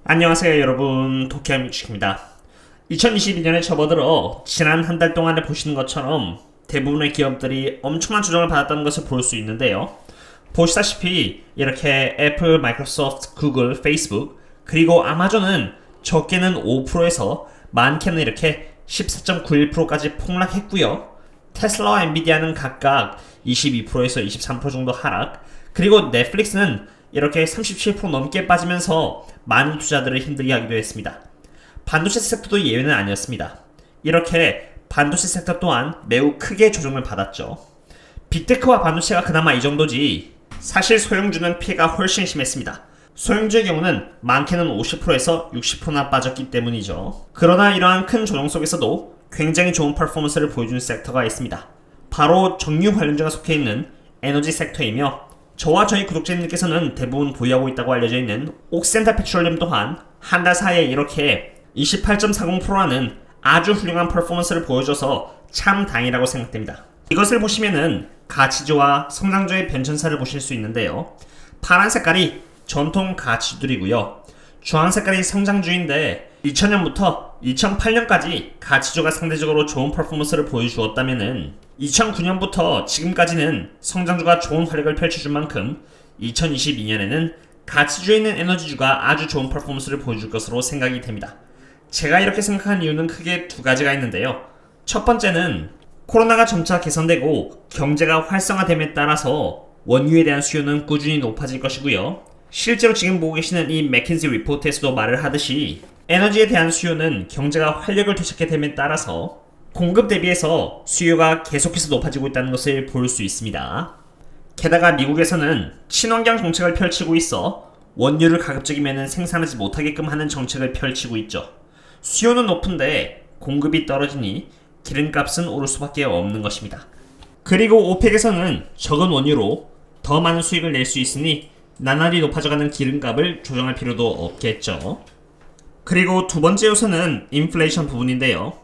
안녕하세요 여러분, 도쿄함유축입니다. 2022년에 접어들어 지난 한 달 동안에 보시는 것처럼 대부분의 기업들이 엄청난 조정을 받았다는 것을 볼 수 있는데요. 보시다시피 이렇게 애플, 마이크로소프트, 구글, 페이스북 그리고 아마존은 적게는 5%에서 많게는 이렇게 14.91%까지 폭락했고요. 테슬라와 엔비디아는 각각 22%에서 23% 정도 하락, 그리고 넷플릭스는 이렇게 37% 넘게 빠지면서 많은 투자들을 힘들게 하기도 했습니다. 반도체 섹터도 예외는 아니었습니다. 이렇게 반도체 섹터 또한 매우 크게 조정을 받았죠. 빅테크와 반도체가 그나마 이 정도지 사실 소형주는 피해가 훨씬 심했습니다. 소형주의 경우는 많게는 50%에서 60%나 빠졌기 때문이죠. 그러나 이러한 큰 조정 속에서도 굉장히 좋은 퍼포먼스를 보여준 섹터가 있습니다. 바로 정유 관련주가 속해 있는 에너지 섹터이며, 저와 저희 구독자님들께서는 대부분 보유하고 있다고 알려져 있는 옥센탈 페트롤리움 또한 한 달 사이에 이렇게 28.40%라는 아주 훌륭한 퍼포먼스를 보여줘서 참 다행이라고 생각됩니다. 이것을 보시면은 가치주와 성장주의 변천사를 보실 수 있는데요. 파란 색깔이 전통 가치주들이고요. 주황 색깔이 성장주인데 2000년부터 2008년까지 가치주가 상대적으로 좋은 퍼포먼스를 보여주었다면은 2009년부터 지금까지는 성장주가 좋은 활약을 펼쳐준 만큼 2022년에는 가치주에 있는 에너지주가 아주 좋은 퍼포먼스를 보여줄 것으로 생각이 됩니다. 제가 이렇게 생각하는 이유는 크게 두 가지가 있는데요. 첫 번째는 코로나가 점차 개선되고 경제가 활성화됨에 따라서 원유에 대한 수요는 꾸준히 높아질 것이고요. 실제로 지금 보고 계시는 이 맥킨지 리포트에서도 말을 하듯이 에너지에 대한 수요는 경제가 활력을 되찾게 됨에 따라서 공급 대비해서 수요가 계속해서 높아지고 있다는 것을 볼 수 있습니다. 게다가 미국에서는 친환경 정책을 펼치고 있어 원유를 가급적이면 생산하지 못하게끔 하는 정책을 펼치고 있죠. 수요는 높은데 공급이 떨어지니 기름값은 오를 수밖에 없는 것입니다. 그리고 오펙에서는 적은 원유로 더 많은 수익을 낼 수 있으니 나날이 높아져가는 기름값을 조정할 필요도 없겠죠. 그리고 두 번째 요소는 인플레이션 부분인데요.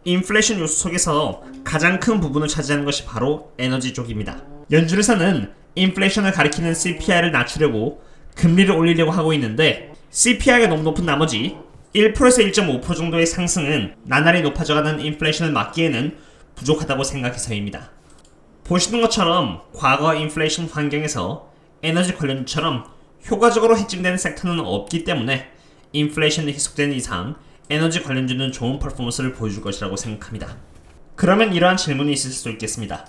인플레이션 요소 속에서 가장 큰 부분을 차지하는 것이 바로 에너지 쪽입니다. 연준에서는 인플레이션을 가리키는 CPI를 낮추려고 금리를 올리려고 하고 있는데, CPI가 너무 높은 나머지 1%에서 1.5% 정도의 상승은 나날이 높아져가는 인플레이션을 막기에는 부족하다고 생각해서입니다. 보시는 것처럼 과거 인플레이션 환경에서 에너지 관련주처럼 효과적으로 해칭되는 섹터는 없기 때문에 인플레이션이 계속되는 이상 에너지 관련주는 좋은 퍼포먼스를 보여줄 것이라고 생각합니다. 그러면 이러한 질문이 있을 수도 있겠습니다.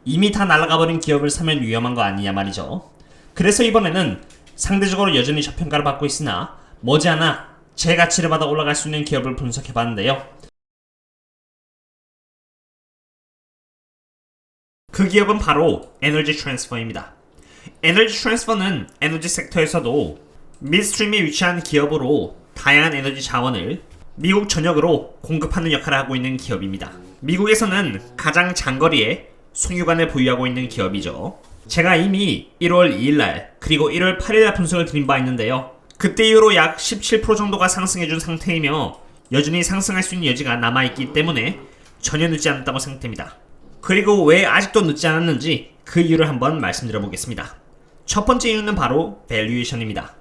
이미 다 날아가버린 기업을 사면 위험한 거 아니냐 말이죠. 그래서 이번에는 상대적으로 여전히 저평가를 받고 있으나 머지않아 제 가치를 받아 올라갈 수 있는 기업을 분석해봤는데요. 그 기업은 바로 에너지 트랜스퍼입니다. 에너지 트랜스퍼는 에너지 섹터에서도 midstream에 위치한 기업으로 다양한 에너지 자원을 미국 전역으로 공급하는 역할을 하고 있는 기업입니다. 미국에서는 가장 장거리에 송유관을 보유하고 있는 기업이죠. 제가 이미 1월 2일날 그리고 1월 8일날 분석을 드린 바 있는데요. 그때 이후로 약 17% 정도가 상승해준 상태이며 여전히 상승할 수 있는 여지가 남아있기 때문에 전혀 늦지 않았다고 생각됩니다. 그리고 왜 아직도 늦지 않았는지 그 이유를 한번 말씀드려 보겠습니다. 첫 번째 이유는 바로 밸류에이션입니다.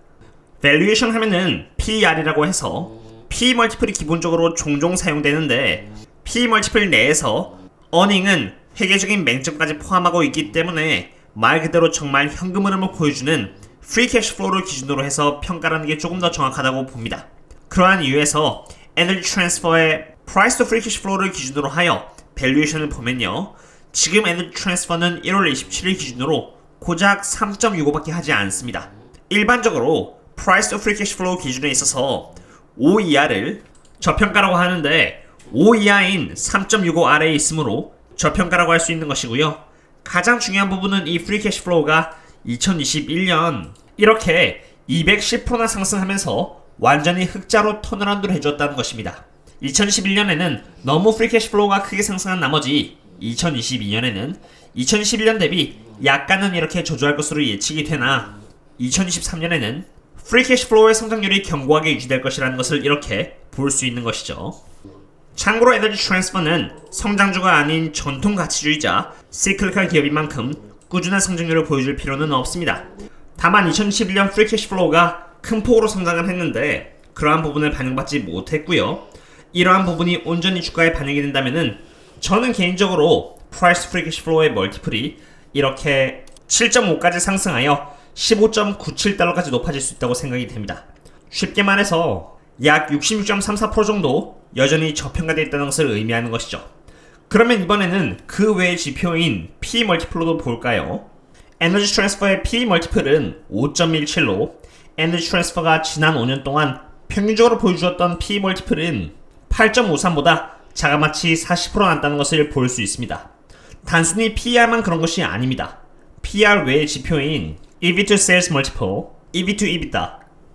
밸류에이션 하면은 PER이라고 해서 PE 멀티플이 기본적으로 종종 사용되는데, PE 멀티플 내에서 어닝은 회계적인 맹점까지 포함하고 있기 때문에 말 그대로 정말 현금 흐름을 보여주는 프리 캐시 플로우를 기준으로 해서 평가라는 게 조금 더 정확하다고 봅니다. 그러한 이유에서 에너지 트랜스퍼의 프라이스 투 프리 캐시 플로우를 기준으로 하여 밸류에이션을 보면요, 지금 에너지 트랜스퍼는 1월 27일 기준으로 고작 3.65밖에 하지 않습니다. 일반적으로 프라이스 투 프리 캐시 플로우 기준에 있어서 5 이하를 저평가라고 하는데 5 이하인 3.65 아래에 있으므로 저평가라고 할 수 있는 것이고요. 가장 중요한 부분은 이 프리 캐시 플로우가 2021년 이렇게 210%나 상승하면서 완전히 흑자로 턴어라운드를 해줬다는 것입니다. 2021년에는 너무 프리 캐시 플로우가 크게 상승한 나머지 2022년에는 2021년 대비 약간은 이렇게 조조할 것으로 예측이 되나 2023년에는 프리 캐시 플로우의 성장률이 견고하게 유지될 것이라는 것을 이렇게 볼 수 있는 것이죠. 참고로 에너지 트랜스퍼는 성장주가 아닌 전통 가치주의자 시클리컬 기업인 만큼 꾸준한 성장률을 보여줄 필요는 없습니다. 다만 2021년 프리 캐시 플로우가 큰 폭으로 성장을 했는데 그러한 부분을 반영받지 못했고요. 이러한 부분이 온전히 주가에 반영이 된다면은 저는 개인적으로 프라이스 프리 캐시 플로우의 멀티플이 이렇게 7.5까지 상승하여 15.97달러까지 높아질 수 있다고 생각이 됩니다. 쉽게 말해서 약 66.34% 정도 여전히 저평가되어 있다는 것을 의미하는 것이죠. 그러면 이번에는 그 외의 지표인 P 멀티플로도 볼까요? 에너지 트랜스퍼의 P 멀티플은 5.17로 에너지 트랜스퍼가 지난 5년 동안 평균적으로 보여주었던 P 멀티플은 8.53보다 자그마치 40% 낮다는 것을 볼 수 있습니다. 단순히 PER만 그런 것이 아닙니다. PER 외의 지표인 EV to Sales Multiple, EV to EBITDA,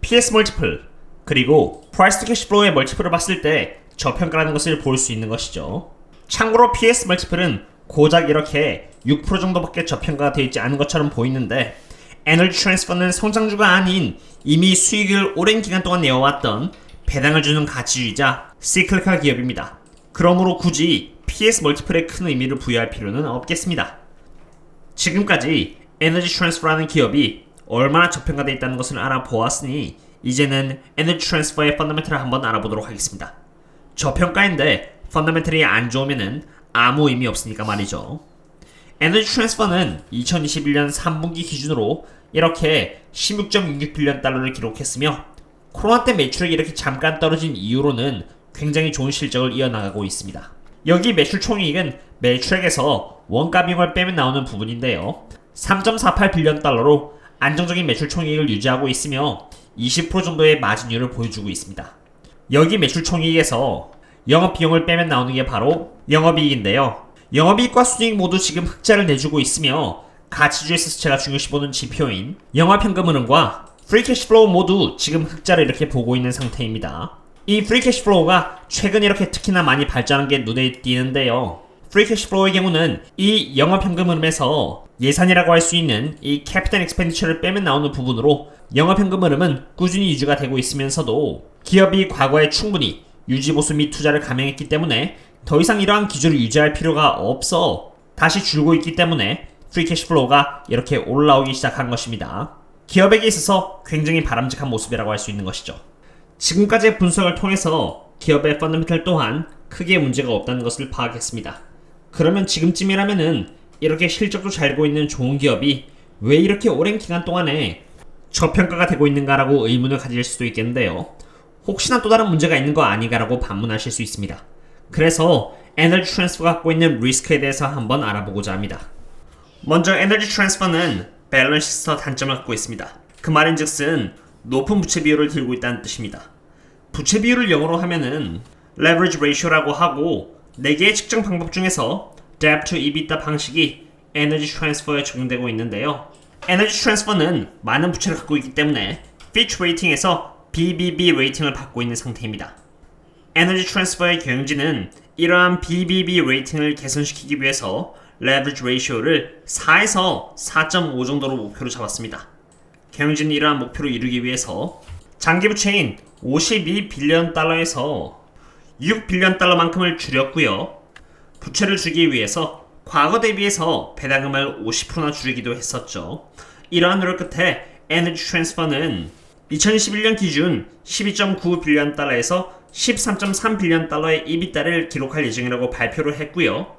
PS Multiple, 그리고 Price to Cash Flow의 멀티플을 봤을 때 저평가라는 것을 볼 수 있는 것이죠. 참고로 PS 멀티플은 고작 이렇게 6% 정도밖에 저평가가 되어 있지 않은 것처럼 보이는데 에너지 트랜스퍼는 성장주가 아닌 이미 수익을 오랜 기간 동안 내어왔던 배당을 주는 가치주의자 시클리컬 기업입니다. 그러므로 굳이 PS 멀티플에 큰 의미를 부여할 필요는 없겠습니다. 지금까지 에너지 트랜스퍼라는 기업이 얼마나 저평가되어 있다는 것을 알아보았으니 이제는 에너지 트랜스퍼의 펀더멘털을 한번 알아보도록 하겠습니다. 저평가인데 펀더멘털이 안 좋으면은 아무 의미 없으니까 말이죠. 에너지 트랜스퍼는 2021년 3분기 기준으로 이렇게 16.66빌리언 달러를 기록했으며 코로나 때 매출액이 이렇게 잠깐 떨어진 이후로는 굉장히 좋은 실적을 이어나가고 있습니다. 여기 매출 총이익은 매출액에서 원가 비용을 빼면 나오는 부분인데요. 3.48빌리언 달러로 안정적인 매출 총이익을 유지하고 있으며 20% 정도의 마진율을 보여주고 있습니다. 여기 매출 총이익에서 영업비용을 빼면 나오는 게 바로 영업이익인데요. 영업이익과 순이익 모두 지금 흑자를 내주고 있으며 가치주에서 제가 중요시 보는 지표인 영업현금 흐름과 프리 캐시 플로우 모두 지금 흑자를 이렇게 보고 있는 상태입니다. 이 프리 캐시 플로우가 최근 이렇게 특히나 많이 발전한 게 눈에 띄는데요. 프리 캐시 플로우의 경우는 이 영업현금 흐름에서 예산이라고 할 수 있는 이 캐피탈 익스펜디처를 빼면 나오는 부분으로 영업현금 흐름은 꾸준히 유지가 되고 있으면서도 기업이 과거에 충분히 유지보수 및 투자를 감행했기 때문에 더 이상 이러한 기조를 유지할 필요가 없어 다시 줄고 있기 때문에 프리 캐시 플로우가 이렇게 올라오기 시작한 것입니다. 기업에게 있어서 굉장히 바람직한 모습이라고 할 수 있는 것이죠. 지금까지의 분석을 통해서 기업의 펀더멘털 또한 크게 문제가 없다는 것을 파악했습니다. 그러면 지금쯤이라면은 이렇게 실적도 잘 되고 있는 좋은 기업이 왜 이렇게 오랜 기간 동안에 저평가가 되고 있는가라고 의문을 가질 수도 있겠는데요. 혹시나 또 다른 문제가 있는 거 아닌가라고 반문하실 수 있습니다. 그래서 에너지 트랜스퍼가 갖고 있는 리스크에 대해서 한번 알아보고자 합니다. 먼저 에너지 트랜스퍼는 밸런스 단점을 갖고 있습니다. 그 말인즉슨 높은 부채 비율을 들고 있다는 뜻입니다. 부채 비율을 영어로 하면은 leverage ratio라고 하고 4개의 측정 방법 중에서 debt to EBITDA 방식이 에너지 트랜스퍼에 적용되고 있는데요. 에너지 트랜스퍼는 많은 부채를 갖고 있기 때문에 Fitch 레이팅에서 BBB 레이팅을 받고 있는 상태입니다. 에너지 트랜스퍼의 경영진은 이러한 BBB 레이팅을 개선시키기 위해서 leverage ratio를 4에서 4.5 정도로 목표로 잡았습니다. 경영진은 이러한 목표를 이루기 위해서 장기 부채인 52빌리언 달러에서 6빌리언 달러만큼을 줄였고요. 부채를 줄이기 위해서 과거 대비해서 배당금을 50%나 줄이기도 했었죠. 이러한 노력 끝에 에너지 트랜스퍼는 2021년 기준 12.9빌리언 달러에서 13.3빌리언 달러의 EBITDA를 기록할 예정이라고 발표를 했고요.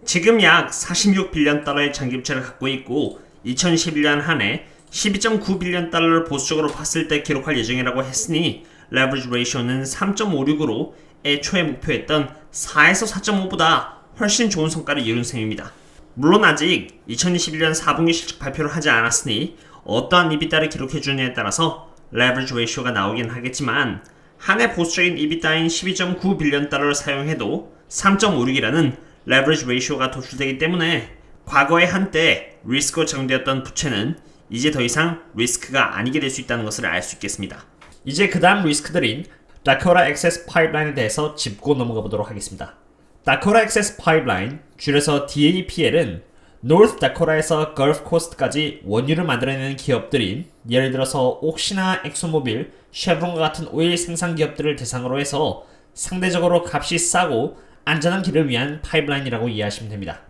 지금 약 46빌리언 달러의 장기 부채를 갖고 있고 2021년 한 해 12.9빌리언 달러를 보수적으로 봤을 때 기록할 예정이라고 했으니 레버리지 레이쇼는 3.56으로 애초에 목표했던 4에서 4.5보다 훨씬 좋은 성과를 이룬 셈입니다. 물론 아직 2021년 4분기 실적 발표를 하지 않았으니 어떠한 EBITDA를 기록해주느냐에 따라서 레버리지 레이쇼가 나오긴 하겠지만 한 해 보수적인 EBITDA인 12.9빌리언 달러를 사용해도 3.56이라는 레버리지 레이쇼가 도출되기 때문에 과거에 한때 리스크로 적용되었던 부채는 이제 더 이상 리스크가 아니게 될 수 있다는 것을 알 수 있겠습니다. 이제 그 다음 리스크들인 다코타 액세스 파이프라인에 대해서 짚고 넘어가 보도록 하겠습니다. 다코타 액세스 파이프라인, 줄여서 DAPL은 노스 다코타에서 걸프 코스트까지 원유를 만들어내는 기업들인 예를 들어서 옥시나 엑소모빌, 쉐브론과 같은 오일 생산 기업들을 대상으로 해서 상대적으로 값이 싸고 안전한 길을 위한 파이프라인이라고 이해하시면 됩니다.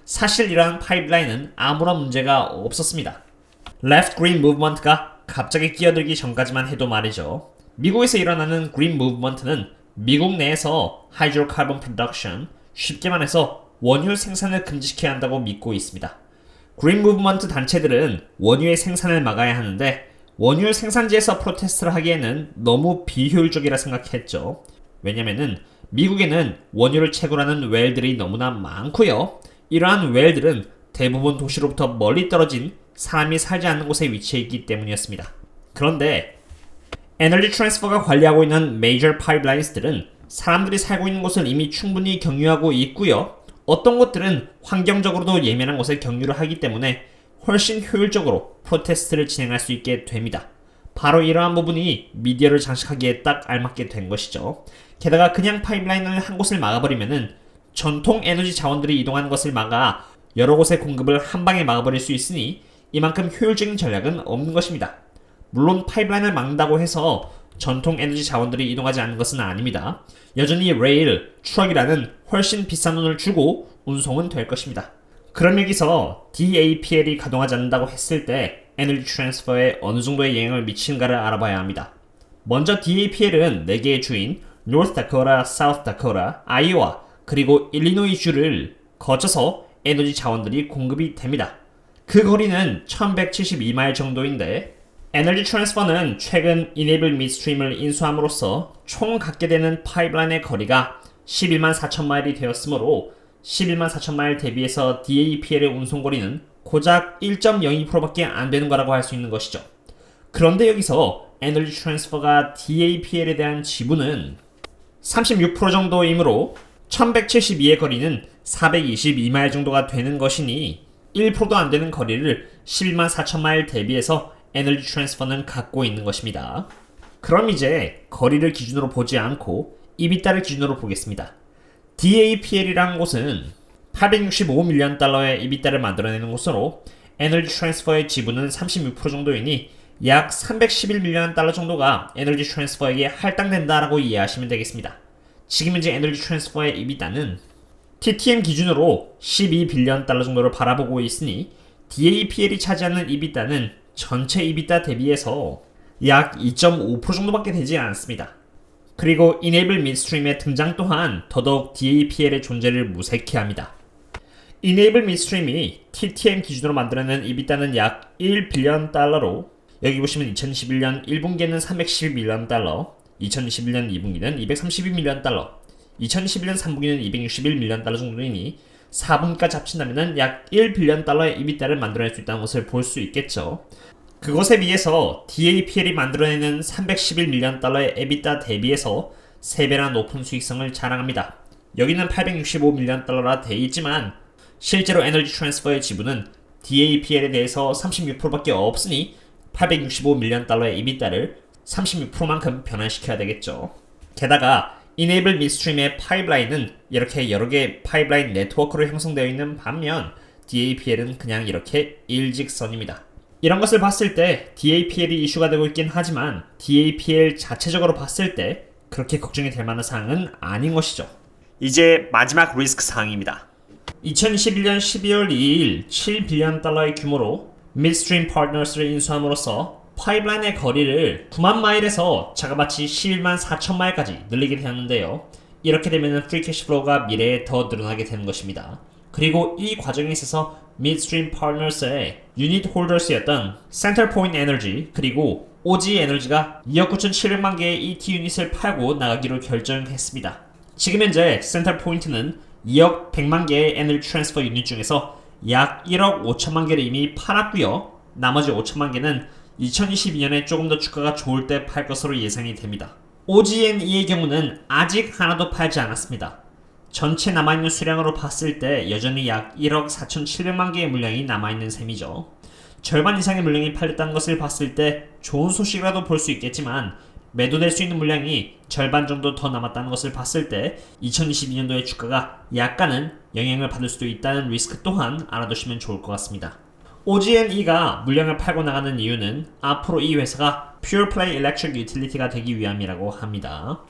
사실 이러한 파이프라인은 아무런 문제가 없었습니다. Left Green Movement가 갑자기 끼어들기 전까지만 해도 말이죠. 미국에서 일어나는 그린 무브먼트는 미국 내에서 하이드로카본 프로덕션, 쉽게 말해서 원유 생산을 금지시켜야 한다고 믿고 있습니다. 그린 무브먼트 단체들은 원유의 생산을 막아야 하는데 원유 생산지에서 프로테스트를 하기에는 너무 비효율적이라 생각했죠. 왜냐면은 미국에는 원유를 채굴하는 웰들이 너무나 많고요. 이러한 웰들은 대부분 도시로부터 멀리 떨어진 사람이 살지 않는 곳에 위치해 있기 때문이었습니다. 그런데 에너지 트랜스퍼가 관리하고 있는 메이저 파이프라인스들은 사람들이 살고 있는 곳을 이미 충분히 경유하고 있고요. 어떤 곳들은 환경적으로도 예민한 곳에 경유를 하기 때문에 훨씬 효율적으로 프로테스트를 진행할 수 있게 됩니다. 바로 이러한 부분이 미디어를 장식하기에 딱 알맞게 된 것이죠. 게다가 그냥 파이프라인을 한 곳을 막아버리면은 전통 에너지 자원들이 이동하는 것을 막아 여러 곳의 공급을 한 방에 막아버릴 수 있으니 이만큼 효율적인 전략은 없는 것입니다. 물론 파이프라인을 막는다고 해서 전통 에너지 자원들이 이동하지 않는 것은 아닙니다. 여전히 레일, 트럭이라는 훨씬 비싼 돈을 주고 운송은 될 것입니다. 그럼 여기서 DAPL이 가동하지 않는다고 했을 때 에너지 트랜스퍼에 어느 정도의 영향을 미치는가를 알아봐야 합니다. 먼저 DAPL은 4개의 주인 North Dakota, South Dakota, 아이오와 그리고 일리노이 주를 거쳐서 에너지 자원들이 공급이 됩니다. 그 거리는 1172마일 정도인데 에너지 트랜스퍼는 최근 Enable Midstream을 인수함으로써 총 갖게 되는 파이프라인의 거리가 11만 4천 마일이 되었으므로 11만 4천 마일 대비해서 DAPL의 운송거리는 고작 1.02%밖에 안 되는 거라고 할 수 있는 것이죠. 그런데 여기서 에너지 트랜스퍼가 DAPL에 대한 지분은 36% 정도이므로 1172의 거리는 422마일 정도가 되는 것이니 1%도 안 되는 거리를 11만 4천 마일 대비해서 에너지 트랜스퍼는 갖고 있는 것입니다. 그럼 이제 거리를 기준으로 보지 않고 EBITDA를 기준으로 보겠습니다. DAPL이라는 곳은 865밀리언 달러의 EBITDA를 만들어내는 곳으로 에너지 트랜스퍼의 지분은 36% 정도이니 약 311밀리언 달러 정도가 에너지 트랜스퍼에게 할당된다라고 이해하시면 되겠습니다. 지금 현재 에너지 트랜스퍼의 EBITDA는 TTM 기준으로 12빌리언 달러 정도를 바라보고 있으니 DAPL이 차지하는 EBITDA는 전체 EBITDA 대비해서 약 2.5% 정도밖에 되지 않습니다. 그리고 Enable Midstream의 등장 또한 더더욱 DAPL의 존재를 무색해 합니다. Enable Midstream이 TTM 기준으로 만들어낸 EBITDA는 약 1빌리언 달러로 여기 보시면 2021년 1분기에는 311밀리언 달러, 2021년 2분기는 232밀리언 달러, 2021년 3분기는 261밀리언 달러 정도이니 4분기까지 합친다면 약 1빌리언 달러의 EBITDA를 만들어낼 수 있다는 것을 볼 수 있겠죠. 그것에 비해서 DAPL이 만들어내는 311밀리언 달러의 EBITDA 대비해서 3배나 높은 수익성을 자랑합니다. 여기는 865밀리언 달러라 되어 있지만 실제로 에너지 트랜스퍼의 지분은 DAPL에 대해서 36%밖에 없으니 865밀리언 달러의 EBITDA를 36%만큼 변환시켜야 되겠죠. 게다가 Enable Midstream의 파이프라인은 이렇게 여러 개의 파이프라인 네트워크로 형성되어 있는 반면 DAPL은 그냥 이렇게 일직선입니다. 이런 것을 봤을 때 DAPL이 이슈가 되고 있긴 하지만 DAPL 자체적으로 봤을 때 그렇게 걱정이 될 만한 사항은 아닌 것이죠. 이제 마지막 리스크 사항입니다. 2021년 12월 2일 7빌리언 달러의 규모로 Midstream Partners를 인수함으로써 파이프라인의 거리를 9만 마일에서 자그마치 11만 4천 마일까지 늘리게 되었는데요. 이렇게 되면 프리 캐시플로우가 미래에 더 늘어나게 되는 것입니다. 그리고 이 과정에 있어서 Midstream Partners의 유닛 홀더스였던 Centerpoint Energy 그리고 OG 에너지가 2억 9,700만 개의 ET 유닛을 팔고 나가기로 결정했습니다. 지금 현재 Centerpoint는 2억 100만 개의 에너지 트랜스퍼 유닛 중에서 약 1억 5천만 개를 이미 팔았고요. 나머지 5천만 개는 2022년에 조금 더 주가가 좋을 때 팔 것으로 예상이 됩니다. OG&E의 경우는 아직 하나도 팔지 않았습니다. 전체 남아있는 수량으로 봤을 때 여전히 약 1억 4,700만 개의 물량이 남아있는 셈이죠. 절반 이상의 물량이 팔렸다는 것을 봤을 때 좋은 소식이라도 볼 수 있겠지만 매도될 수 있는 물량이 절반 정도 더 남았다는 것을 봤을 때 2022년도의 주가가 약간은 영향을 받을 수도 있다는 리스크 또한 알아두시면 좋을 것 같습니다. OG&E가 물량을 팔고 나가는 이유는 앞으로 이 회사가 Pure Play Electric Utility가 되기 위함이라고 합니다.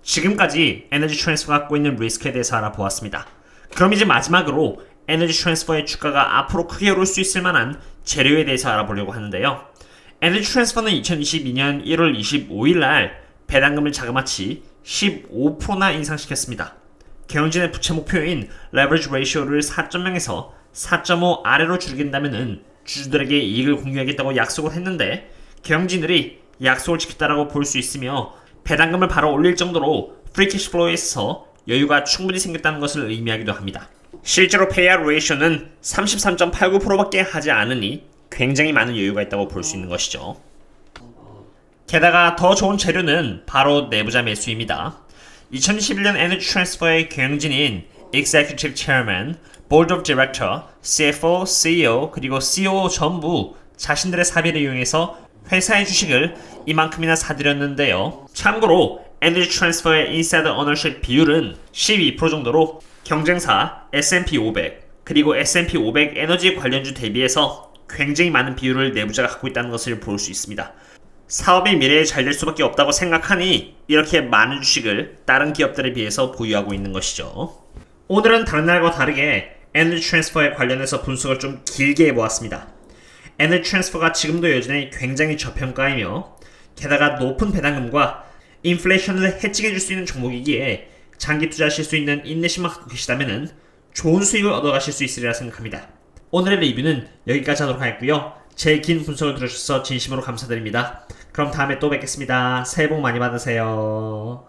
지금까지 에너지 트랜스퍼가 갖고 있는 리스크에 대해서 알아보았습니다. 그럼 이제 마지막으로 에너지 트랜스퍼의 주가가 앞으로 크게 오를 수 있을 만한 재료에 대해서 알아보려고 하는데요. 에너지 트랜스퍼는 2022년 1월 25일 날 배당금을 자그마치 15%나 인상시켰습니다. 경영진의 부채 목표인 레버리지 레이쇼를 4.0에서 4.5 아래로 줄이긴다면 주주들에게 이익을 공유하겠다고 약속을 했는데 경영진들이 약속을 지켰다라고 볼 수 있으며 배당금을 바로 올릴 정도로 프리 캐시플로우에 있어서 여유가 충분히 생겼다는 것을 의미하기도 합니다. 실제로 페이아웃 레이쇼는 33.89%밖에 하지 않으니 굉장히 많은 여유가 있다고 볼 수 있는 것이죠. 게다가 더 좋은 재료는 바로 내부자 매수입니다. 2021년 에너지 트랜스퍼의 경영진인 Executive Chairman, Board of Director, CFO, CEO 그리고 COO 전부 자신들의 사비를 이용해서 회사의 주식을 이만큼이나 사들였는데요. 참고로 에너지 트랜스퍼의 인사이더 오너십 비율은 12% 정도로 경쟁사 S&P 500 그리고 S&P 500 에너지 관련주 대비해서 굉장히 많은 비율을 내부자가 갖고 있다는 것을 볼 수 있습니다. 사업이 미래에 잘 될 수밖에 없다고 생각하니 이렇게 많은 주식을 다른 기업들에 비해서 보유하고 있는 것이죠. 오늘은 다른 날과 다르게 에너지 트랜스퍼에 관련해서 분석을 좀 길게 해보았습니다. 에너지 트랜스퍼가 지금도 여전히 굉장히 저평가이며 게다가 높은 배당금과 인플레이션을 해칭해줄 수 있는 종목이기에 장기 투자하실 수 있는 인내심만 갖고 계시다면 좋은 수익을 얻어가실 수 있으리라 생각합니다. 오늘의 리뷰는 여기까지 하도록 하겠고요. 제 긴 분석을 들어주셔서 진심으로 감사드립니다. 그럼 다음에 또 뵙겠습니다. 새해 복 많이 받으세요.